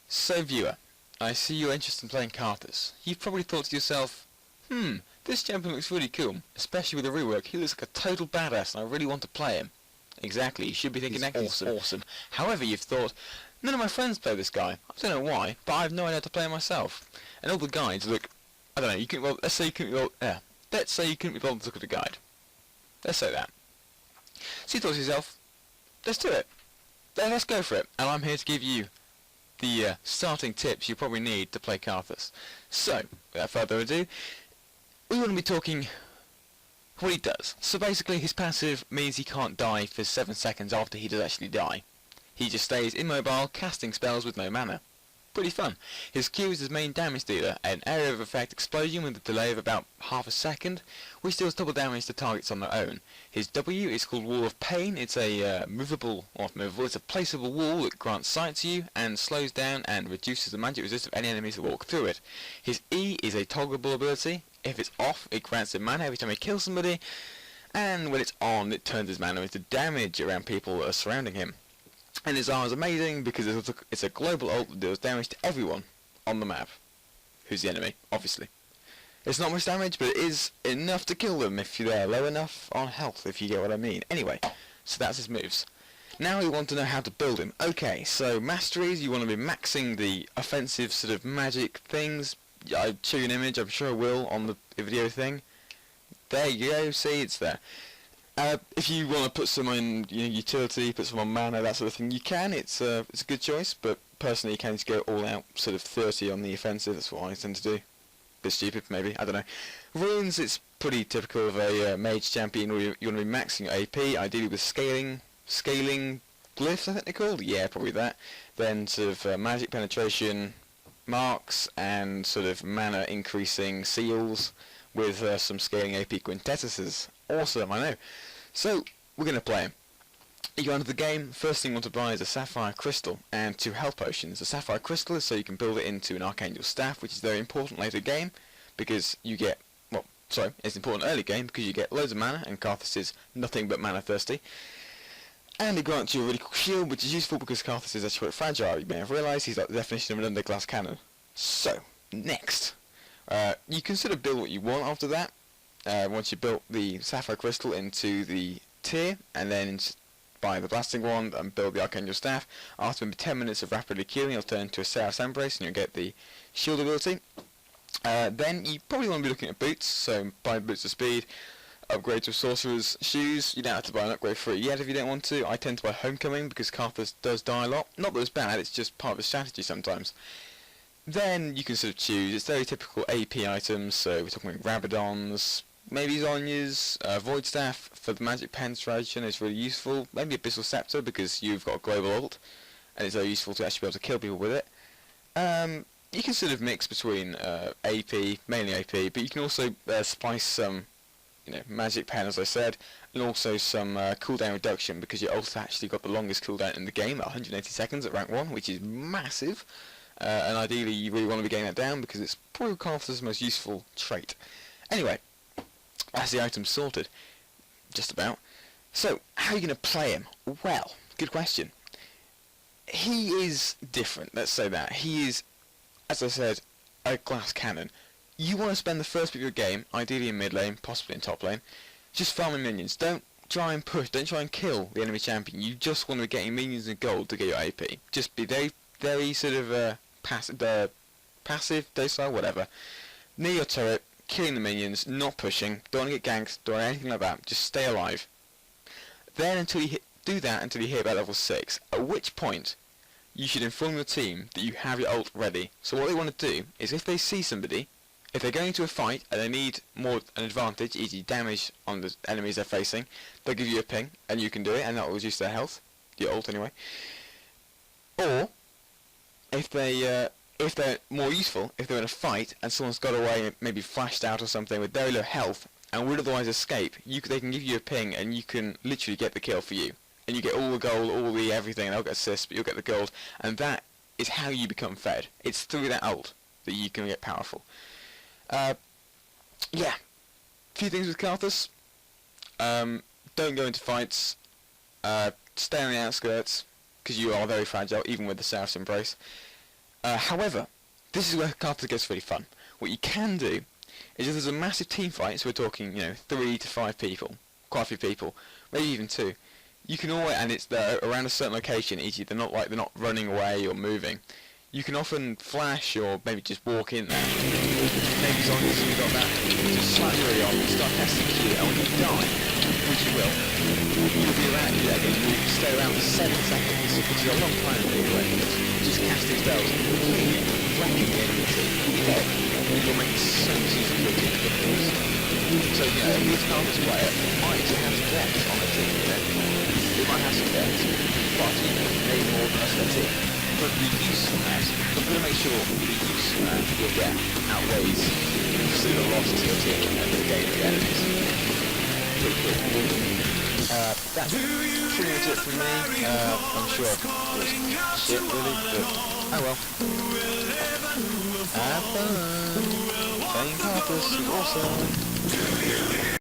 So viewer, I see you're interested in playing Karthus. You've probably thought to yourself, this champion looks really cool, especially with the rework. He looks like a total badass and I really want to play him. Exactly, you should be thinking that's awesome. However, you've thought, none of my friends play this guy. I don't know why, but I have no idea how to play him myself. And all the guides look, I don't know, let's say you couldn't be bothered to look at a guide. Let's say that. So you thought to yourself, let's do it. Let's go for it. And I'm here to give you the starting tips you probably need to play Karthus. So, without further ado, we want to be talking what he does. So basically his passive means he can't die for 7 seconds after he does actually die. He just stays immobile, casting spells with no mana. Pretty fun. His Q is his main damage dealer, an area of effect explosion with a delay of about half a second, which deals double damage to targets on their own. His W is called Wall of Pain. It's a it's a placeable wall that grants sight to you and slows down and reduces the magic resistance of any enemies that walk through it. His E is a toggleable ability. If it's off, it grants him mana every time he kills somebody, and when it's on, it turns his mana into damage around people that are surrounding him. And his R is amazing because it's a global ult that deals damage to everyone on the map. Who's the enemy, obviously. It's not much damage, but it is enough to kill them if you're low enough on health, if you get what I mean. Anyway, so that's his moves. Now we want to know how to build him. Okay, so masteries, you want to be maxing the offensive sort of magic things. I'll show you an image, I'm sure I will, on the video thing. There you go, see, it's there. If you want to put some in utility, put some on mana, that sort of thing, you can. It's a good choice, but personally you can just go all out, sort of 30 on the offensive. That's what I tend to do. Bit stupid, maybe, I don't know. Runes, it's pretty typical of a mage champion where you want to be maxing your AP, ideally with scaling glyphs, I think they're called. Yeah, probably that. Then sort of magic penetration, marks, and sort of mana increasing seals with some scaling AP quintetuses. Awesome, I know. So, we're going to play him. You go into the game, first thing you want to buy is a Sapphire Crystal and 2 health potions. The Sapphire Crystal is so you can build it into an Archangel Staff, which is very important later game, because you get, it's important early game because you get loads of mana, and Karthus is nothing but mana thirsty. And it grants you a really cool shield, which is useful because Karthus is actually quite fragile. You may have realised he's like the definition of an underglass cannon. So, next. You can sort of build what you want after that. Once you built the Sapphire Crystal into the tier, and then buy the Blasting Wand and build the Archangel Staff. After maybe 10 minutes of rapidly healing, you'll turn to a Seraph's Embrace and you'll get the shield ability. Then you probably want to be looking at boots, so buy boots of speed, upgrade to Sorcerer's Shoes. You don't have to buy an upgrade for it yet if you don't want to. I tend to buy Homecoming because Karthus does die a lot. Not that it's bad, it's just part of the strategy sometimes. Then you can sort of choose. It's very typical AP items, so we're talking about Rabadons, maybe Zhonya's, Void Staff for the magic penetration is really useful. Maybe Abyssal Scepter because you've got a global ult and it's very useful to actually be able to kill people with it. You can sort of mix between AP, mainly AP, but you can also spice some magic pen, as I said, and also some cooldown reduction because your ult actually got the longest cooldown in the game at 180 seconds at rank 1, which is massive. And ideally you really want to be getting that down because it's probably Karthus' most useful trait. Anyway, that's the item sorted. Just about. So, how are you going to play him? Well, good question. He is different, let's say that. He is, as I said, a glass cannon. You want to spend the first bit of your game, ideally in mid lane, possibly in top lane, just farming minions. Don't try and push, don't try and kill the enemy champion. You just want to be getting minions and gold to get your AP. Just be very sort of passive, docile, whatever. Near your turret, killing the minions, not pushing, don't want to get ganked, don't want anything like that, just stay alive. Then until you do that until you hit about level 6, at which point you should inform your team that you have your ult ready. So what they want to do is if they see somebody, if they're going to a fight and they need an advantage, e.g. damage on the enemies they're facing, they'll give you a ping and you can do it and that will reduce their health, your ult anyway. Or if they're more useful, if they're in a fight and someone's got away, maybe flashed out or something with very low health and would otherwise escape, they can give you a ping and you can literally get the kill for you. And you get all the gold, all the everything, and they'll get assists, but you'll get the gold. And that is how you become fed. It's through that ult that you can get powerful. Yeah. A few things with Karthus. Don't go into fights. Stay on the outskirts, because you are very fragile, even with the Seraph's Embrace. However, this is where Karthus gets really fun. What you can do is if there's a massive team fight, so we're talking, 3 to 5 people, quite a few people, maybe even 2, you can always, and it's around a certain location, e.g. they're not running away or moving. You can often flash or maybe just walk in there. Maybe as long as you've got that, just slap your on, start casting Q, and when you die, which you will, you'll be around again, you'll stay around for 7 seconds, which is a long time anyway, just casting spells, completely wrecking the enemy team. Dead. It'll make it so much easier for your team to get through. So, this Karthus player might have some decks on their team, They might have some decks, but, maybe more than us their team. But the use of that, I'm going to make sure the use you'll get outweighs the loss to your team and the gain of the enemies. Pretty cool. That's pretty much it from me. I'm sure I've caused shit really, but oh well. Have fun! Playing Karthus is awesome!